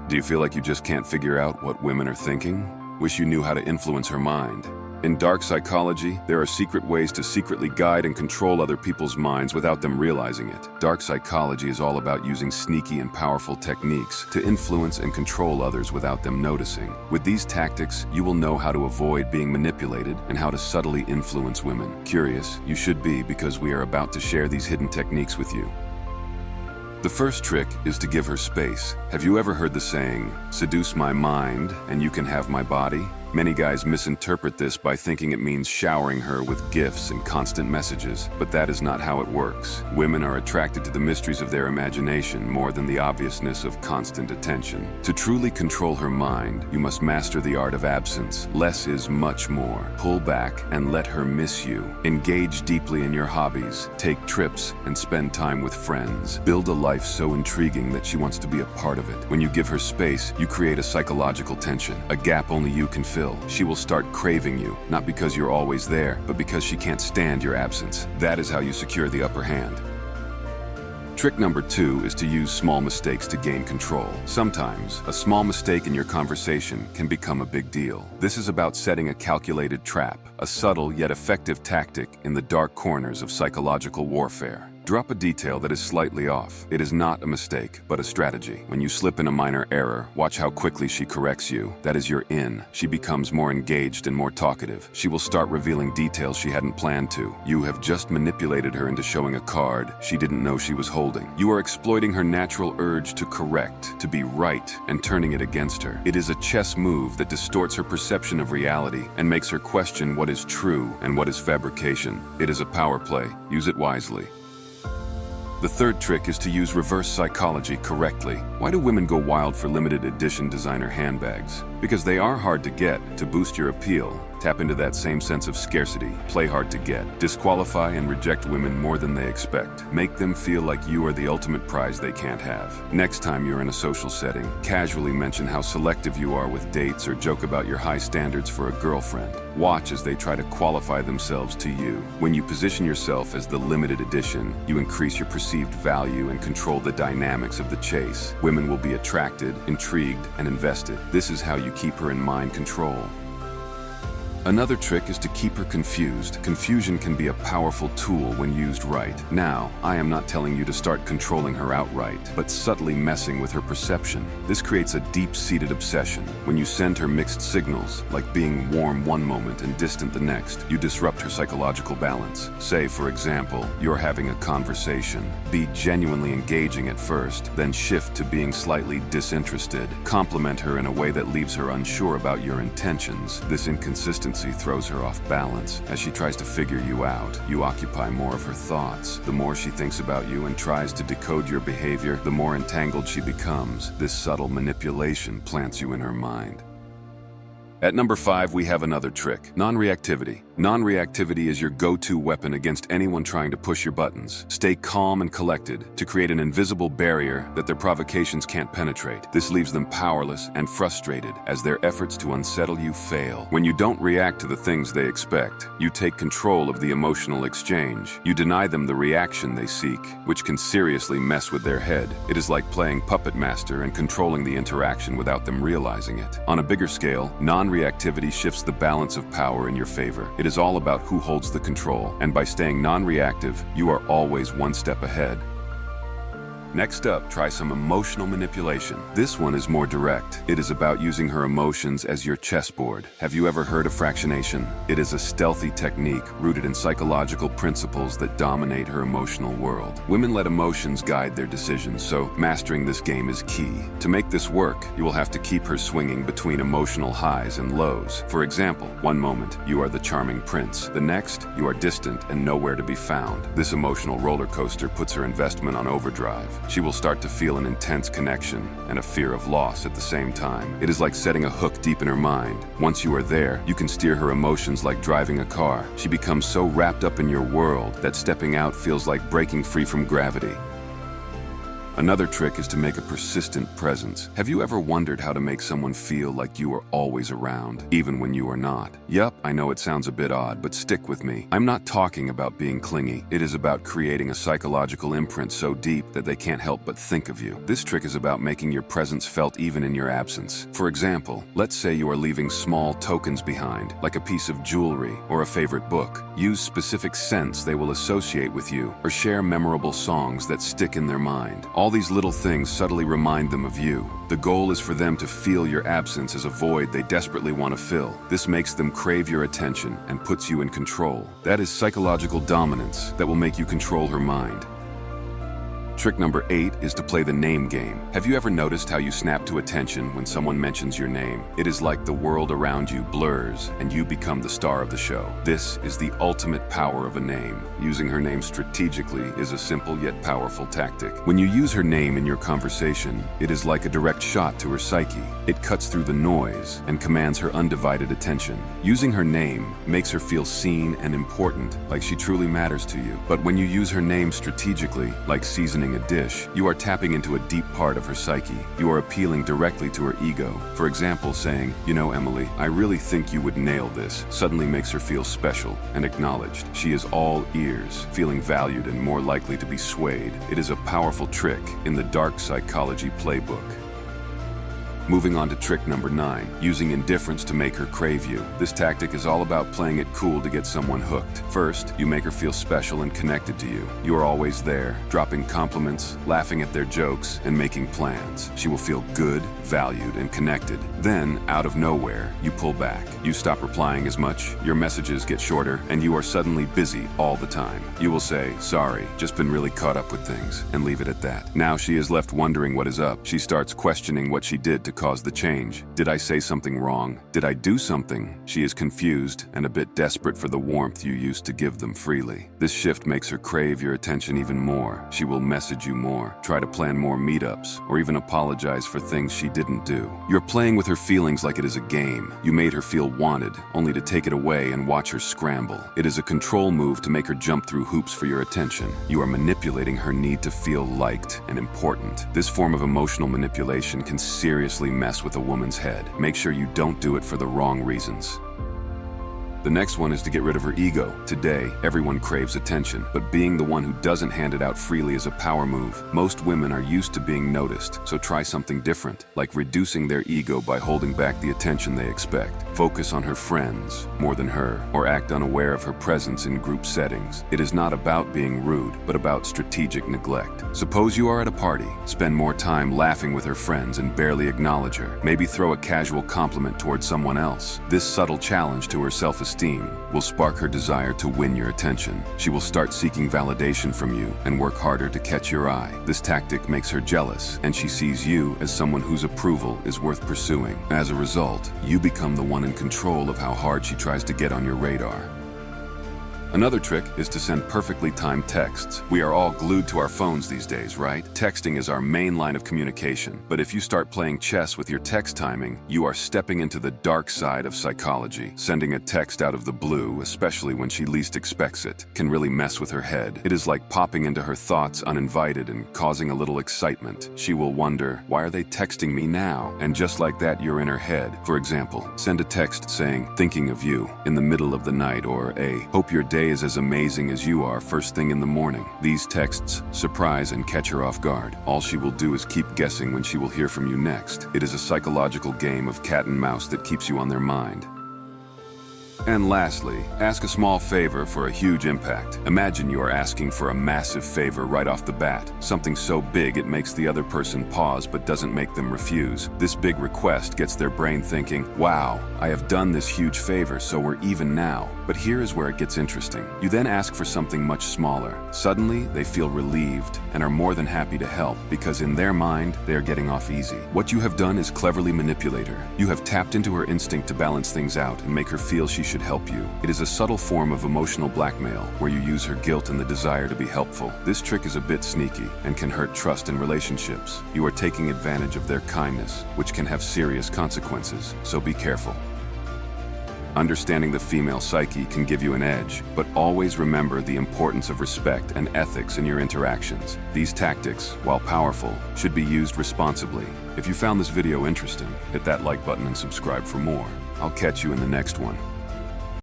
Do you feel like you just can't figure out what women are thinking? Wish you knew how to influence her mind? In dark psychology, there are secret ways to secretly guide and control other people's minds without them realizing it. Dark psychology is all about using sneaky and powerful techniques to influence and control others without them noticing. With these tactics, you will know how to avoid being manipulated and how to subtly influence women. Curious, you should be, because we are about to share these hidden techniques with you. The first trick is to give her space. Have you ever heard the saying, "Seduce my mind and you can have my body"? Many guys misinterpret this by thinking it means showering her with gifts and constant messages, but that is not how it works. Women are attracted to the mysteries of their imagination more than the obviousness of constant attention. To truly control her mind, you must master the art of absence. Less is much more. Pull back and let her miss you. Engage deeply in your hobbies. Take trips and spend time with friends. Build a life so intriguing that she wants to be a part of it. When you give her space, you create a psychological tension, a gap only you can fill. She will start craving you, not because you're always there, but because she can't stand your absence. That is how you secure the upper hand. Trick number 2 is to use small mistakes to gain control. Sometimes, a small mistake in your conversation can become a big deal. This is about setting a calculated trap, a subtle yet effective tactic in the dark corners of psychological warfare. Drop a detail that is slightly off. It is not a mistake, but a strategy. When you slip in a minor error, watch how quickly she corrects you. That is your in. She becomes more engaged and more talkative. She will start revealing details she hadn't planned to. You have just manipulated her into showing a card she didn't know she was holding. You are exploiting her natural urge to correct, to be right, and turning it against her. It is a chess move that distorts her perception of reality and makes her question what is true and what is fabrication. It is a power play. Use it wisely. The third trick is to use reverse psychology correctly. Why do women go wild for limited edition designer handbags? Because they are hard to get. To boost your appeal, tap into that same sense of scarcity. Play hard to get. Disqualify and reject women more than they expect. Make them feel like you are the ultimate prize they can't have. Next time you're in a social setting, casually mention how selective you are with dates or joke about your high standards for a girlfriend. Watch as they try to qualify themselves to you. When you position yourself as the limited edition, you increase your perceived value and control the dynamics of the chase. Women will be attracted, intrigued, and invested. This is how you keep her in mind control. Another trick is to keep her confused. Confusion can be a powerful tool when used right. Now, I am not telling you to start controlling her outright, but subtly messing with her perception. This creates a deep-seated obsession. When you send her mixed signals, like being warm one moment and distant the next, you disrupt her psychological balance. Say, for example, you're having a conversation. Be genuinely engaging at first, then shift to being slightly disinterested. Compliment her in a way that leaves her unsure about your intentions. This inconsistency throws her off balance. As she tries to figure you out, you occupy more of her thoughts. The more she thinks about you and tries to decode your behavior, the more entangled she becomes. This subtle manipulation plants you in her mind. At number 5, we have another trick: non-reactivity. Non-reactivity is your go-to weapon against anyone trying to push your buttons. Stay calm and collected to create an invisible barrier that their provocations can't penetrate. This leaves them powerless and frustrated as their efforts to unsettle you fail. When you don't react to the things they expect, you take control of the emotional exchange. You deny them the reaction they seek, which can seriously mess with their head. It is like playing puppet master and controlling the interaction without them realizing it. On a bigger scale, non-reactivity shifts the balance of power in your favor. It is all about who holds the control, and by staying non-reactive, you are always one step ahead. Next up, try some emotional manipulation. This one is more direct. It is about using her emotions as your chessboard. Have you ever heard of fractionation? It is a stealthy technique rooted in psychological principles that dominate her emotional world. Women let emotions guide their decisions, so mastering this game is key. To make this work, you will have to keep her swinging between emotional highs and lows. For example, one moment, you are the charming prince. The next, you are distant and nowhere to be found. This emotional roller coaster puts her investment on overdrive. She will start to feel an intense connection and a fear of loss at the same time. It is like setting a hook deep in her mind. Once you are there, you can steer her emotions like driving a car. She becomes so wrapped up in your world that stepping out feels like breaking free from gravity. Another trick is to make a persistent presence. Have you ever wondered how to make someone feel like you are always around, even when you are not? Yup, I know it sounds a bit odd, but stick with me. I'm not talking about being clingy. It is about creating a psychological imprint so deep that they can't help but think of you. This trick is about making your presence felt even in your absence. For example, let's say you are leaving small tokens behind, like a piece of jewelry or a favorite book. Use specific scents they will associate with you, or share memorable songs that stick in their mind. All these little things subtly remind them of you. The goal is for them to feel your absence as a void they desperately want to fill. This makes them crave your attention and puts you in control. That is psychological dominance that will make you control her mind. Trick number 8 is to play the name game. Have you ever noticed how you snap to attention when someone mentions your name? It is like the world around you blurs and you become the star of the show. This is the ultimate power of a name. Using her name strategically is a simple yet powerful tactic. When you use her name in your conversation, it is like a direct shot to her psyche. It cuts through the noise and commands her undivided attention. Using her name makes her feel seen and important, like she truly matters to you. But when you use her name strategically, like seasoning a dish, you are tapping into a deep part of her psyche. You are appealing directly to her ego. For example, saying, "You know, Emily, I really think you would nail this," suddenly makes her feel special and acknowledged. She is all ears, feeling valued and more likely to be swayed. It is a powerful trick in the dark psychology playbook. Moving on to trick number 9, using indifference to make her crave you. This tactic is all about playing it cool to get someone hooked. First, you make her feel special and connected to you. You are always there, dropping compliments, laughing at their jokes, and making plans. She will feel good, valued, and connected. Then, out of nowhere, you pull back. You stop replying as much, your messages get shorter, and you are suddenly busy all the time. You will say, "Sorry, just been really caught up with things," and leave it at that. Now she is left wondering what is up. She starts questioning what she did to cause the change. Did I say something wrong? Did I do something? She is confused and a bit desperate for the warmth you used to give them freely. This shift makes her crave your attention even more. She will message you more, try to plan more meetups, or even apologize for things she didn't do. You're playing with her feelings like it is a game. You made her feel wanted, only to take it away and watch her scramble. It is a control move to make her jump through hoops for your attention. You are manipulating her need to feel liked and important. This form of emotional manipulation can seriously mess with a woman's head. Make sure you don't do it for the wrong reasons. The next one is to get rid of her ego. Today, everyone craves attention, but being the one who doesn't hand it out freely is a power move. Most women are used to being noticed, so try something different, like reducing their ego by holding back the attention they expect. Focus on her friends more than her, or act unaware of her presence in group settings. It is not about being rude, but about strategic neglect. Suppose you are at a party. Spend more time laughing with her friends and barely acknowledge her. Maybe throw a casual compliment towards someone else. This subtle challenge to her self-esteem will spark her desire to win your attention. She will start seeking validation from you and work harder to catch your eye. This tactic makes her jealous, and she sees you as someone whose approval is worth pursuing. As a result, you become the one in control of how hard she tries to get on your radar. Another trick is to send perfectly timed texts. We are all glued to our phones these days, right? Texting is our main line of communication. But if you start playing chess with your text timing, you are stepping into the dark side of psychology. Sending a text out of the blue, especially when she least expects it, can really mess with her head. It is like popping into her thoughts uninvited and causing a little excitement. She will wonder, why are they texting me now? And just like that, you're in her head. For example, send a text saying, "Thinking of you," in the middle of the night, or "Hope your day is as amazing as you are first thing in the morning." These texts surprise and catch her off guard. All she will do is keep guessing when she will hear from you next. It is a psychological game of cat and mouse that keeps you on their mind. And lastly, ask a small favor for a huge impact. Imagine you are asking for a massive favor right off the bat. Something so big it makes the other person pause but doesn't make them refuse. This big request gets their brain thinking, "Wow, I have done this huge favor, so we're even now." But here is where it gets interesting. You then ask for something much smaller. Suddenly, they feel relieved and are more than happy to help because in their mind, they are getting off easy. What you have done is cleverly manipulate her. You have tapped into her instinct to balance things out and make her feel she should help you. It is a subtle form of emotional blackmail where you use her guilt and the desire to be helpful. This trick is a bit sneaky and can hurt trust in relationships. You are taking advantage of their kindness, which can have serious consequences, so be careful. Understanding the female psyche can give you an edge, but always remember the importance of respect and ethics in your interactions. These tactics, while powerful, should be used responsibly. If you found this video interesting, hit that like button and subscribe for more. I'll catch you in the next one.